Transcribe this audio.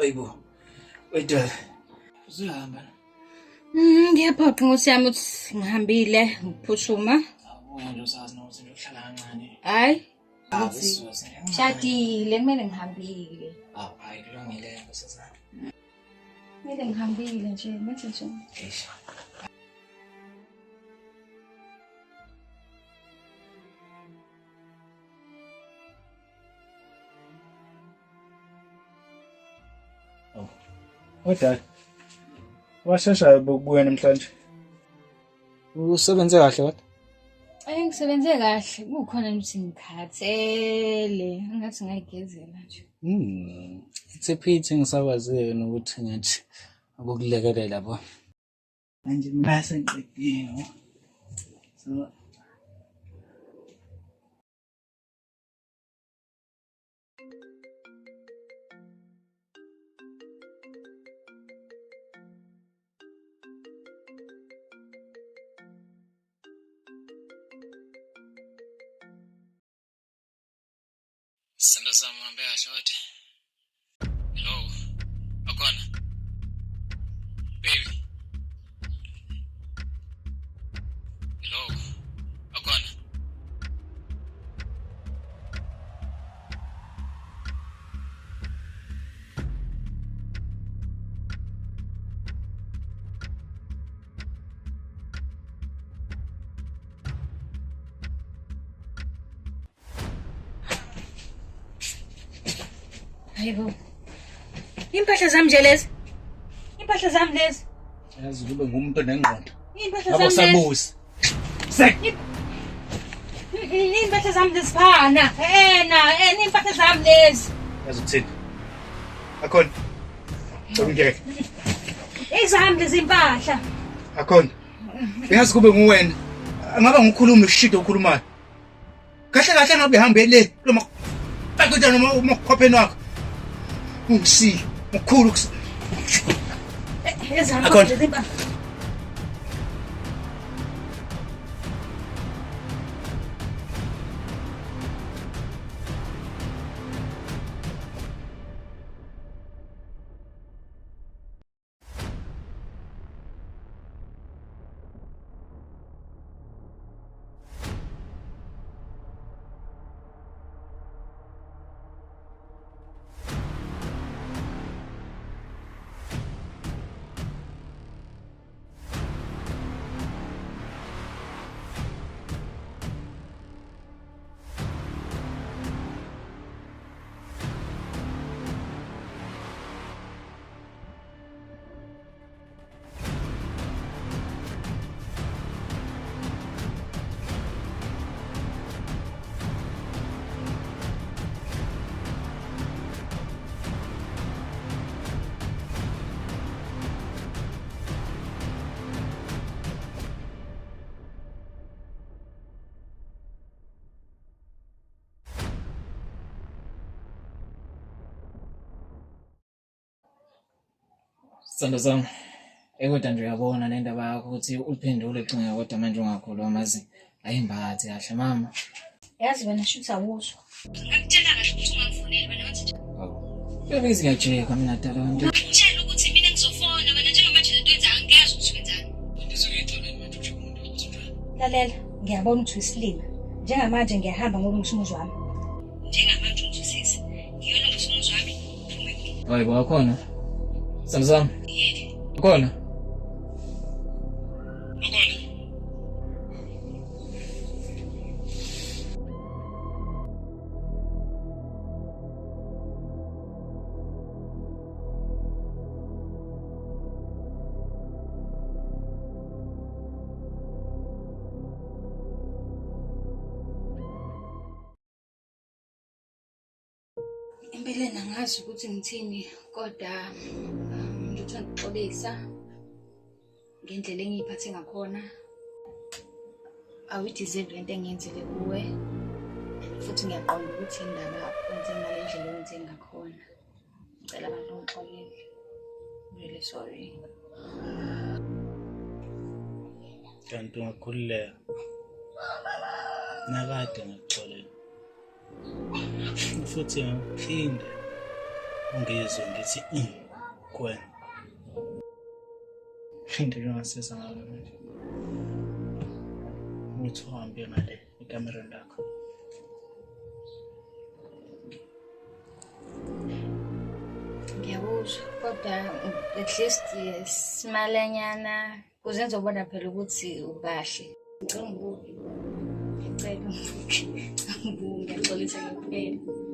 Ayibo. Wait. Uzihamba. Ngiyaphoqa Nkosi yami ukuthi ngihambile ngiphuthuma. Awubona nje usazi nokuthi nje uhlala kancane. Hayi. Awusizoze. Shadile kumele ngihambile. Hayi kulungile nkosazana. Kumele ngihambile nje manje nje. Eish. Dad. Washesha bokubuya namhlanje. Usebenze kahle kodwa? Ngisebenze kahle kukhona ukuthi ngikhathele ngathi ngayigezela nje. It's a pity ngisakwazi nokuthi ngithi abokulekelela bo. Manje mina sengiqedile. So Sanda sami hambe kahle kodwa. Hello. Akhona. Baby. Hello. Akhona. Hayibo. Impahla zami nje lezi. Impahla zami lezi. yazi kube ngumuntu onengqondo. Impahla Abo zami lezi. sabusi. Sek. Impahla zami lezi phana. Impahla zami lezi. Yazi uthini? Akhona. Ngeke. Ezami lezi impahla. Akhona. Yazi kube nguwena. Angaba ngikhuluma shit okhulumayo. Kahle ngabe ihambe le noma bakuthi noma umkhopheni wakho. Ungisi, ukhulu. Ezami Akhona. lezi impahla. Sanda sami. Kodwa nje uyabona le ndaba yakho ukuthi uliphendule icinga kodwa manje ungakhuluma mazi ayimbathi kahle mama. Yazi wena shutha awuzwa. Ngakutshela kahle ukuthi ungangifoneli wena wathi nje. Yebo ngiyajeka mina dala nje. Ngitshela ukuthi mina ngizofona wena njengamanje lento yenza angikazi ukuthi wenzani. Ngizokuyithola manje nje umuntu ozothula. Lalela, ngiyabona ukuthi uyisilima. Njengamanje ngiyahamba ngokulungisa umuzi wami. Njengamanje uthusisi. Ngiyolungisa umuzi wami. Uphume kulo. Hayibo akhona. Sanda sami. Akhona. Empeleni angazi ukuthi ngithini kodwa ngithanda ukuxolisa ngendlela engiyiphathe ngakhona. Awuyideserve lento engiyenzile kuwe. Futhi ngiyaqonda ukuthi indaba wenze ngale ndlela owenze ngakhona. Ngicela abantu ungixolele. Really sorry. Kanti ungakhululeka. Nakade ngikuxolela. Futhi ngiphinda ungezwe ngithi kuwena. Into engasiza ngayo manje. Uthi uhambe ngale ekamereni lakho. Ngiyakuzwa kodwa at least simalanyana kuzenza ubona phela ukuthi ukahle. Ngicela ubuke. Ngiyacela ubuke. Ngiyaxolisa ngempela.